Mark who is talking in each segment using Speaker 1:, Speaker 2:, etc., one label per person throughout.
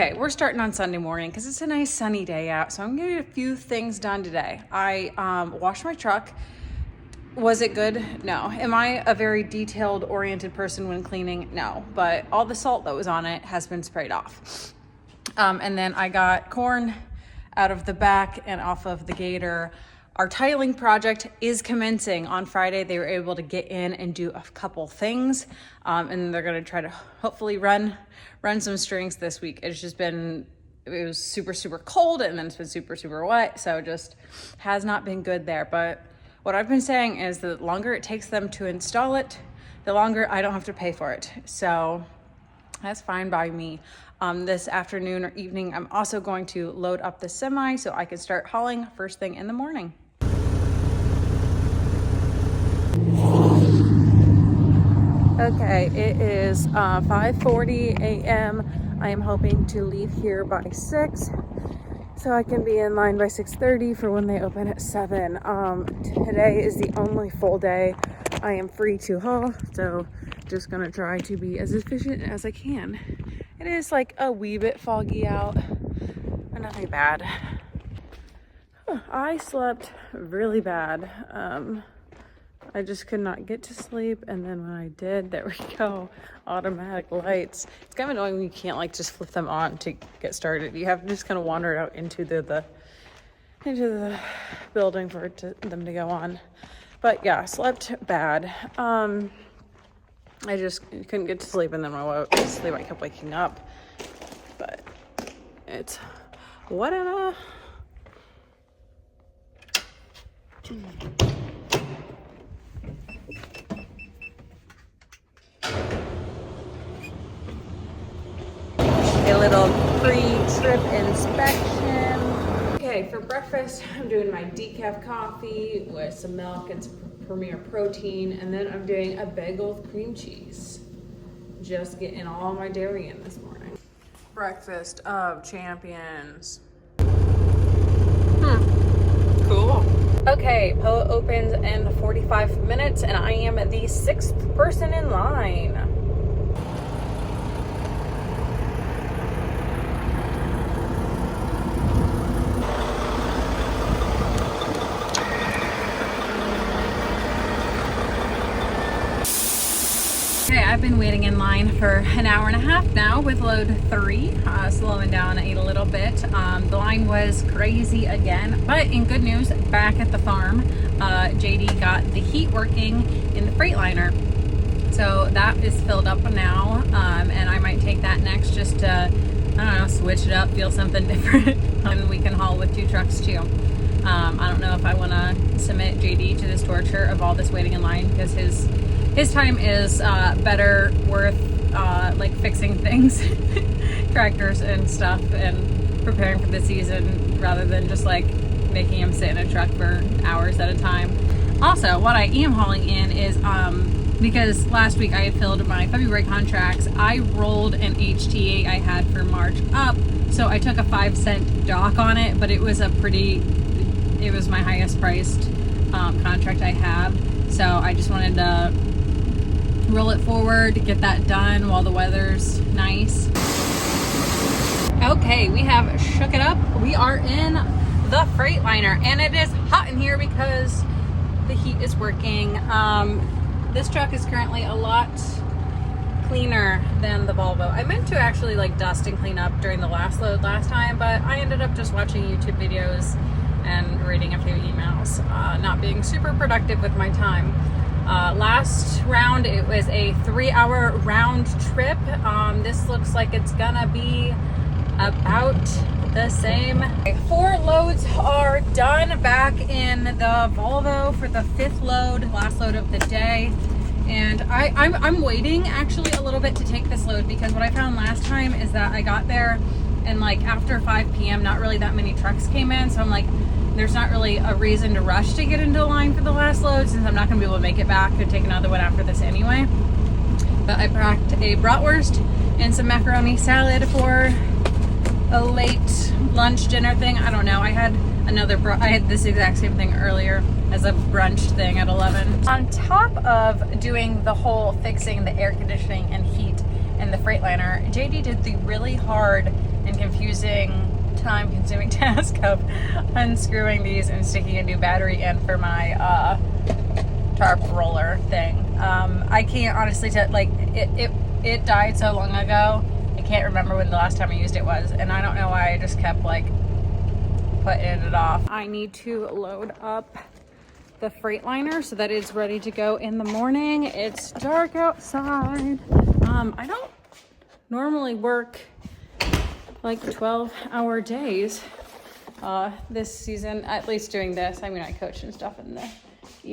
Speaker 1: Okay, we're starting on Sunday morning because it's a nice sunny day out, so I'm gonna get a few things done today. I washed my truck. Was it good? No. Am I a very detailed oriented person when cleaning? No, but all the salt that was on it has been sprayed off. And then I got corn out of the back and off of the Gator. Our tiling project is commencing on Friday. They were able to get in and do a couple things, and they're gonna try to hopefully run some strings this week. It was super cold, and then it's been super wet, so it just has not been good there. But what I've been saying is the longer it takes them to install it, the longer I don't have to pay for it. So that's fine by me. This afternoon or evening, I'm also going to load up the semi so I can start hauling first thing in the morning. Okay, it is 5:40 a.m. I am hoping to leave here by 6 so I can be in line by 6:30 for when they open at 7. Today is the only full day I am free to haul, so just gonna try to be as efficient as I can. It is like a wee bit foggy out, but nothing bad. I slept really bad. I just could not get to sleep, and then when I did, there we go, automatic lights. It's kind of annoying when you can't like just flip them on to get started. You have to just kind of wander out into the building for them to go on. But yeah, slept bad. I just couldn't get to sleep, and then when I went to sleep, I kept waking up. But it's whatever. A little pre-trip inspection. Okay, for breakfast, I'm doing my decaf coffee with some milk and some Premier Protein, and then I'm doing a bagel with cream cheese. Just getting all my dairy in this morning. Breakfast of champions. Cool. Okay, POA opens in 45 minutes, and I am the 6th person in line. Okay, I've been waiting in line for an hour and a half now with load 3, slowing down a little bit. The line was crazy again, but in good news, back at the farm, JD got the heat working in the Freightliner. So that is filled up now, and I might take that next just to, I don't know, switch it up, feel something different, and we can haul with 2 trucks too. I don't know if I want to submit JD to this torture of all this waiting in line, because his time is better worth like fixing things, tractors and stuff, and preparing for the season rather than just like making him sit in a truck for hours at a time. Also, what I am hauling in is because last week I had filled my February contracts, I rolled an HTA I had for March up, so I took a 5-cent dock on it, but it was my highest priced contract I have, so I just wanted to roll it forward, get that done while the weather's nice. Okay, we have shook it up. We are in the Freightliner, and it is hot in here because the heat is working. This truck is currently a lot cleaner than the Volvo. I meant to actually like dust and clean up during the last load last time, but I ended up just watching YouTube videos and reading a few emails, not being super productive with my time. Last round, it was a 3-hour round trip. This looks like it's gonna be about the same. 4 loads are done back in the Volvo for the 5th load, last load of the day. And I'm waiting actually a little bit to take this load, because what I found last time is that I got there and like after 5 p.m. not really that many trucks came in, so I'm like, there's not really a reason to rush to get into the line for the last load, since I'm not going to be able to make it back to take another one after this anyway. But I packed a bratwurst and some macaroni salad for a late lunch dinner thing. I don't know. I had this exact same thing earlier as a brunch thing at 11. On top of doing the whole fixing the air conditioning and heat in the Freightliner, JD did the really hard and confusing, time-consuming task of unscrewing these and sticking a new battery in for my tarp roller thing. I can't honestly tell, like, it died so long ago, I can't remember when the last time I used it was, and I don't know why I just kept like putting it off. I need to load up the Freightliner so that it's ready to go in the morning. It's dark outside. I don't normally work like 12-hour days this season, at least doing this. I mean, I coach and stuff in the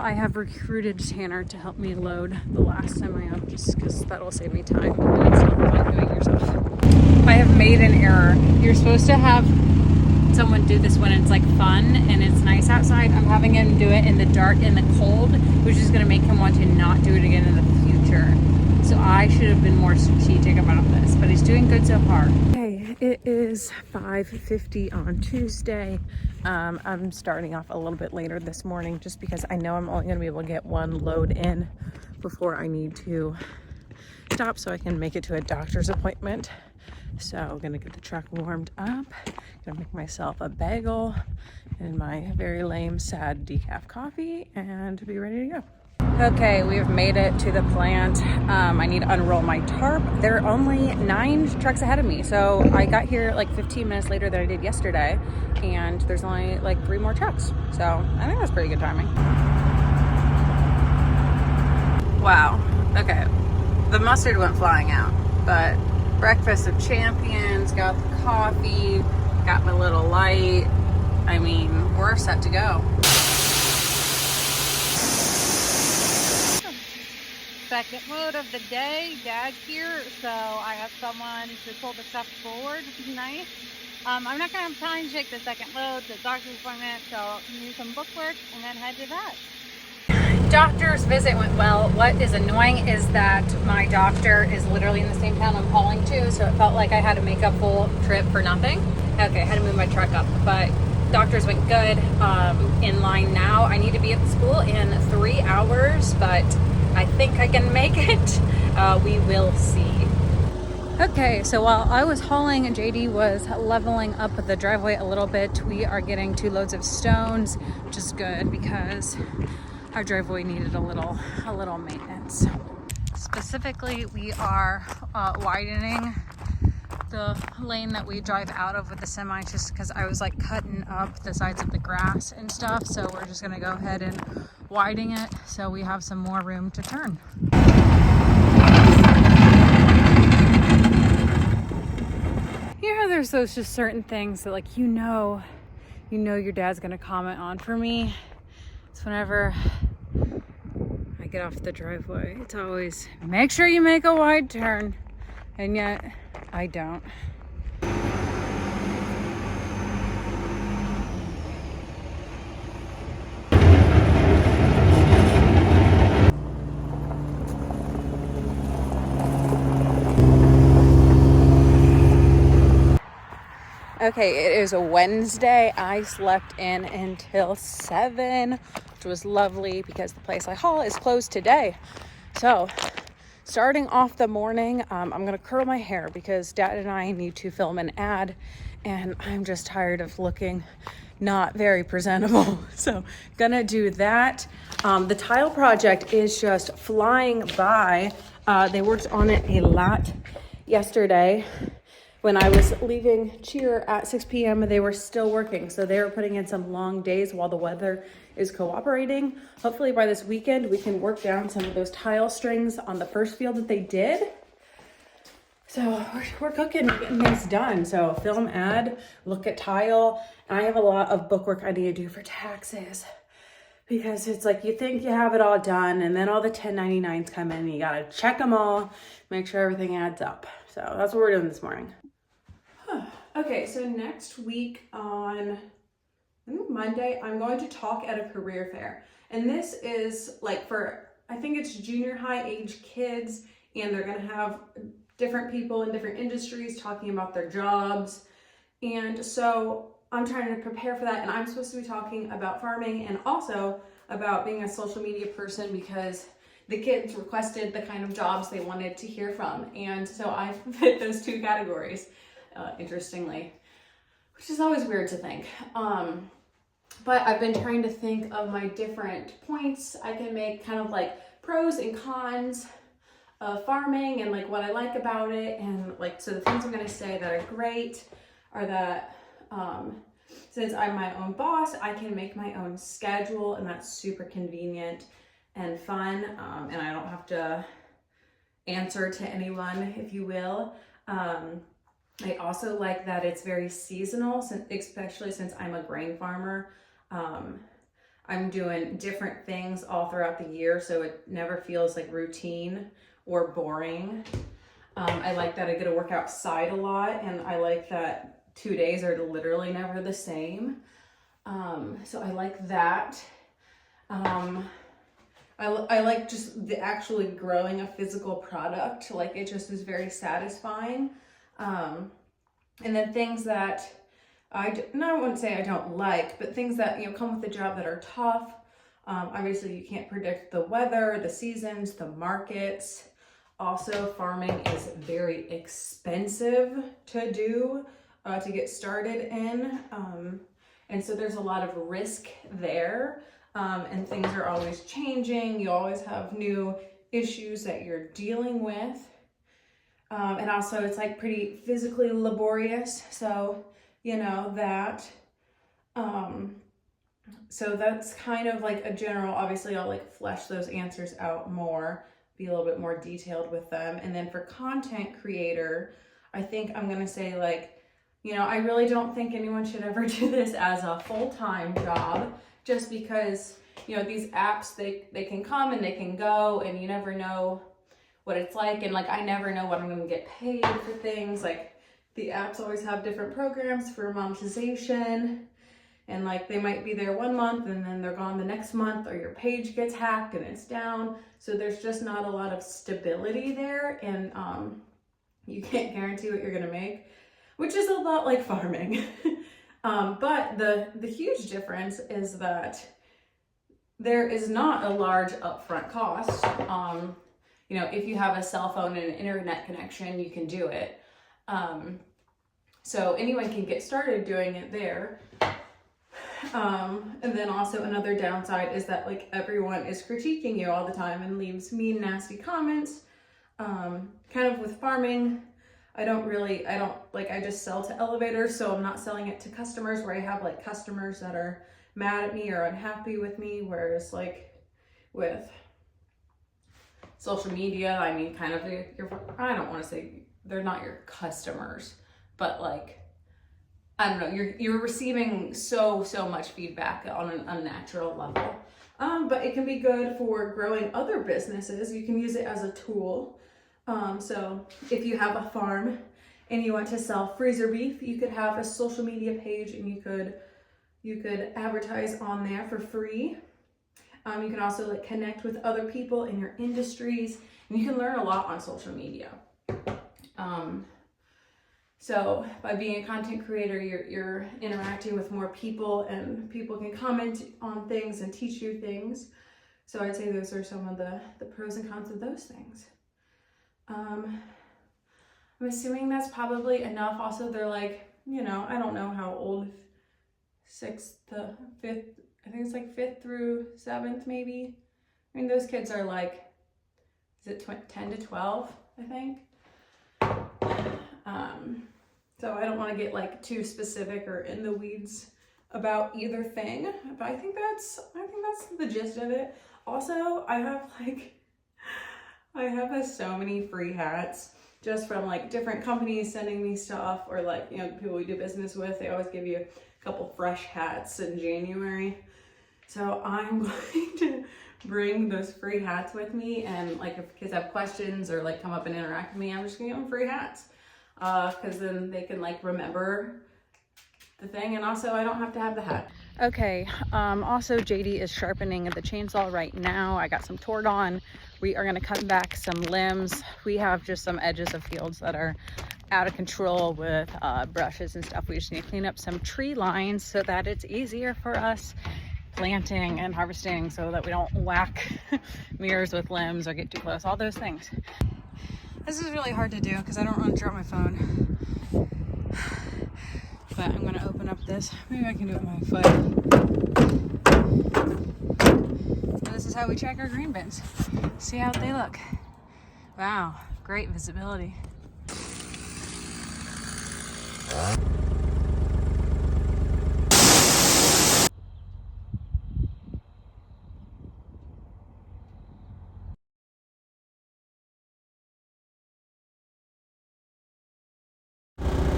Speaker 1: I have recruited Tanner to help me load the last time I up, just because that'll save me time and it's not fun doing yourself. I have made an error. You're supposed to have someone do this when it's like fun and it's nice outside. I'm having him do it in the dark, in the cold, which is going to make him want to not do it again in the future. So I should have been more strategic about this, but he's doing good so far. Okay, it is 5:50 on Tuesday. I'm starting off a little bit later this morning just because I know I'm only going to be able to get one load in before I need to stop so I can make it to a doctor's appointment. So I'm gonna get the truck warmed up, gonna make myself a bagel and my very lame, sad decaf coffee and be ready to go. Okay, we've made it to the plant. I need to unroll my tarp. There are only 9 trucks ahead of me. So I got here like 15 minutes later than I did yesterday, and there's only like 3 more trucks. So I think that's pretty good timing. Wow, okay. The mustard went flying out, but breakfast of champions, got the coffee, got my little light. I mean, we're set to go. Second load of the day, Dad's here, so I have someone to pull the stuff forward, which is nice. I'm not gonna have time to take the second load, the doctor's appointment, so I'll do some book work and then head to that. Doctor's visit went well. What is annoying is that my doctor is literally in the same town I'm hauling to, so it felt like I had to make a full trip for nothing. Okay, I had to move my truck up, but doctors went good. In line now. I need to be at the school in 3 hours, but I think I can make it. We will see. Okay, so while I was hauling, JD was leveling up the driveway a little bit. We are getting 2 loads of stones, which is good because our driveway needed a little maintenance. Specifically, we are widening the lane that we drive out of with the semi, just because I was like cutting up the sides of the grass and stuff. So we're just gonna go ahead and widen it so we have some more room to turn. You know, there's those just certain things that like, you know your dad's gonna comment on. For me, it's whenever I get off the driveway, it's always, make sure you make a wide turn. And yet, I don't. Okay, it is a Wednesday. I slept in until 7, which was lovely because the place I haul is closed today. So, starting off the morning, I'm gonna curl my hair because Dad and I need to film an ad and I'm just tired of looking not very presentable. So gonna do that. The tile project is just flying by. They worked on it a lot yesterday. When I was leaving cheer at 6 p.m., they were still working. So they were putting in some long days while the weather is cooperating. Hopefully by this weekend, we can work down some of those tile strings on the first field that they did. So we're cooking, we're getting things done. So film ad, look at tile. And I have a lot of bookwork I need to do for taxes because it's like you think you have it all done and then all the 1099s come in and you gotta check them all, make sure everything adds up. So that's what we're doing this morning. Okay, so next week on Monday, I'm going to talk at a career fair. And this is like for, I think it's junior high age kids, and they're gonna have different people in different industries talking about their jobs. And so I'm trying to prepare for that, and I'm supposed to be talking about farming and also about being a social media person because the kids requested the kind of jobs they wanted to hear from. And so I fit those 2 categories. interestingly, which is always weird to think. But I've been trying to think of my different points I can make, kind of like pros and cons of farming and like what I like about it. And like, so the things I'm going to say that are great are that since I'm my own boss, I can make my own schedule, and that's super convenient and fun. And I don't have to answer to anyone, if you will. I also like that it's very seasonal, especially since I'm a grain farmer. I'm doing different things all throughout the year, so it never feels like routine or boring. I like that I get to work outside a lot, and I like that 2 days are literally never the same. So I like that. I like just the actually growing a physical product. Like, it just is very satisfying. And then things that I wouldn't say I don't like, but things that, you know, come with the job that are tough. Obviously you can't predict the weather, the seasons, the markets. Also, farming is very expensive to do, to get started in. And so there's a lot of risk there. And things are always changing. You always have new issues that you're dealing with. And also it's like pretty physically laborious. So, you know, that, so that's kind of like a general, obviously I'll like flesh those answers out more, be a little bit more detailed with them. And then for content creator, I think I'm going to say, like, you know, I really don't think anyone should ever do this as a full-time job, just because, you know, these apps, they can come and they can go, and you never know what it's like. And like, I never know what I'm going to get paid for things. Like, the apps always have different programs for monetization, and like they might be there 1 month and then they're gone the next month, or your page gets hacked and it's down. So there's just not a lot of stability there, and you can't guarantee what you're going to make, which is a lot like farming. But the huge difference is that there is not a large upfront cost. You know, if you have a cell phone and an internet connection, you can do it. So anyone can get started doing it there. And then also another downside is that like everyone is critiquing you all the time and leaves mean, nasty comments. Kind of with farming, I just sell to elevators, so I'm not selling it to customers where I have like customers that are mad at me or unhappy with me. Whereas like with social media, I mean, kind of I don't want to say they're not your customers, but like, I don't know, you're receiving so much feedback on an unnatural level. But it can be good for growing other businesses. You can use it as a tool. So if you have a farm and you want to sell freezer beef, you could have a social media page, and you could advertise on there for free. You can also like connect with other people in your industries, and you can learn a lot on social media. So by being a content creator, you're interacting with more people, and people can comment on things and teach you things. So I'd say those are some of the pros and cons of those things. I'm assuming that's probably enough. Also, they're like, you know, I don't know how old 6th to 5th, I think it's like 5th through 7th maybe. I mean, those kids are like, is it 10 to 12, I think? So I don't want to get like too specific or in the weeds about either thing, but I think that's the gist of it. Also, I have so many free hats just from like different companies sending me stuff, or like, you know, people we do business with, they always give you a couple fresh hats in January. So I'm going to bring those free hats with me, and like if kids have questions or like come up and interact with me, I'm just gonna give them free hats. Because then they can like remember the thing, and also I don't have to have the hat. Okay, also JD is sharpening the chainsaw right now. I got some Tord on. We are gonna cut back some limbs. We have just some edges of fields that are out of control with brushes and stuff. We just need to clean up some tree lines so that it's easier for us planting and harvesting, so that we don't whack mirrors with limbs or get too close, all those things. This is really hard to do because I don't want to drop my phone. but I'm gonna open up this. Maybe I can do it with my foot. And this is how we check our green bins. See how they look. Wow, great visibility.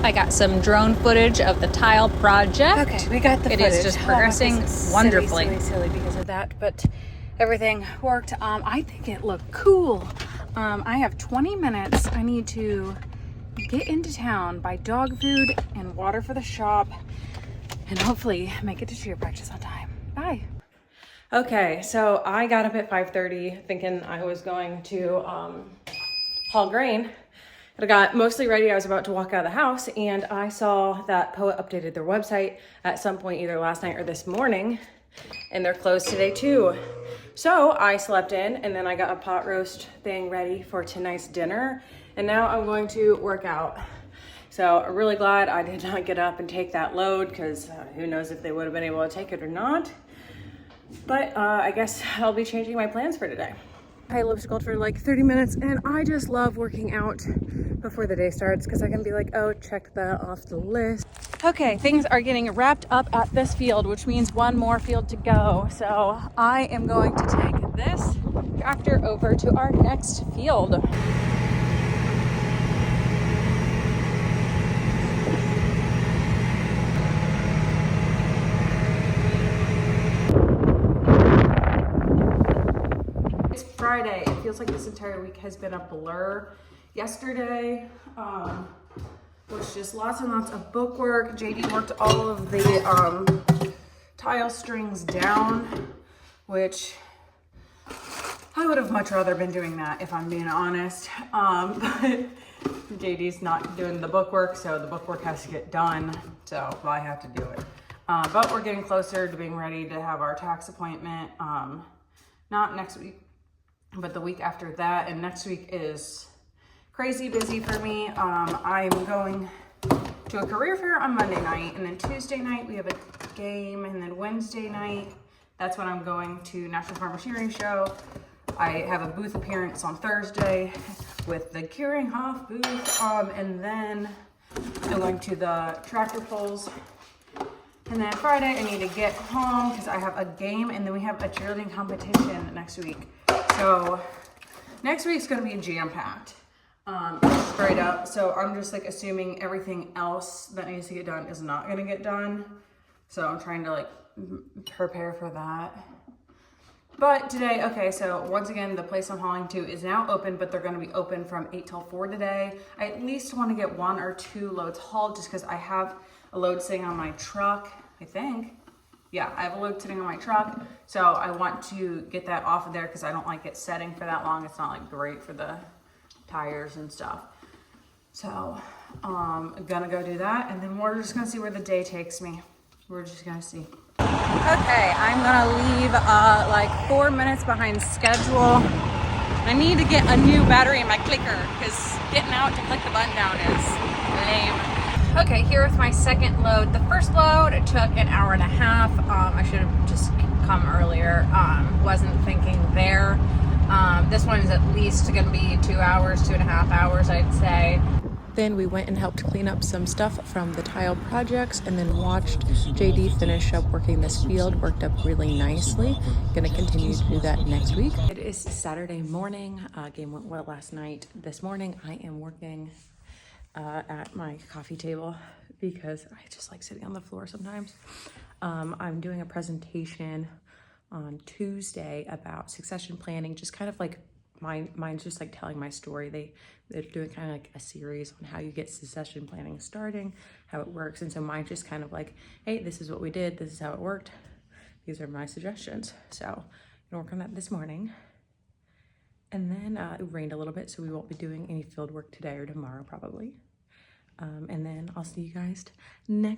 Speaker 1: I got some drone footage of the tile project. Okay, we got the footage. It is just progressing wonderfully. Silly because of that, but everything worked. I think it looked cool. I have 20 minutes. I need to get into town, buy dog food and water for the shop, and hopefully make it to cheer practice on time. Bye. Okay, so I got up at 5:30 thinking I was going to haul grain. I got mostly ready. I was about to walk out of the house and I saw that Poet updated their website at some point either last night or this morning, and they're closed today too. So I slept in and then I got a pot roast thing ready for tonight's dinner, and now I'm going to work out. So I'm really glad I did not get up and take that load, because who knows if they would have been able to take it or not. But I guess I'll be changing my plans for today. I lip-sculpt for like 30 minutes and I just love working out before the day starts because I can be like, oh, check that off the list. Okay, things are getting wrapped up at this field, which means one more field to go. So I am going to take this tractor over to our next field. Friday. It feels like this entire week has been a blur. Yesterday was just lots and lots of book work. JD worked all of the tile strings down, which I would have much rather been doing that if I'm being honest. But JD's not doing the book work, so the book work has to get done. So I have to do it. But we're getting closer to being ready to have our tax appointment. Not next week, but the week after that, and next week is crazy busy for me. I'm going to a career fair on Monday night, and then Tuesday night we have a game, and then Wednesday night, that's when I'm going to National Farmer Shearing Show. I have a booth appearance on Thursday with the Keuringhof booth, and then I'm going to the tractor pulls. And then Friday I need to get home because I have a game, and then we have a cheerleading competition next week. So next week's gonna be jam-packed, straight up. So I'm just like assuming everything else that needs to get done is not gonna get done. So I'm trying to like prepare for that. But today, okay, so once again, the place I'm hauling to is now open, but they're gonna be open from 8 till 4 today. I at least wanna get 1 or 2 loads hauled just because I have a load sitting on my truck, I think. Yeah, I have a load sitting on my truck, so I want to get that off of there because I don't like it setting for that long. It's not like great for the tires and stuff. So I'm gonna go do that, and then we're just gonna see where the day takes me. We're just gonna see. Okay, I'm gonna leave like 4 minutes behind schedule. I need to get a new battery in my clicker because getting out to click the button down is lame. Okay, here with my second load. The first load, it took an hour and a half. I should have just come earlier. Wasn't thinking there. This one is at least gonna be 2 hours, 2.5 hours, I'd say. Then we went and helped clean up some stuff from the tile projects and then watched JD finish up working this field. Worked up really nicely. Gonna continue to do that next week. It is Saturday morning. Game went well last night. This morning I am working at my coffee table because I just like sitting on the floor sometimes. I'm doing a presentation on Tuesday about succession planning, just kind of like mine's just like telling my story. They're doing kind of like a series on how you get succession planning starting, how it works. And so mine's just kind of like, hey, this is what we did, this is how it worked, these are my suggestions. So I'm gonna work on that this morning. And then it rained a little bit, so we won't be doing any field work today or tomorrow probably. And then I'll see you guys next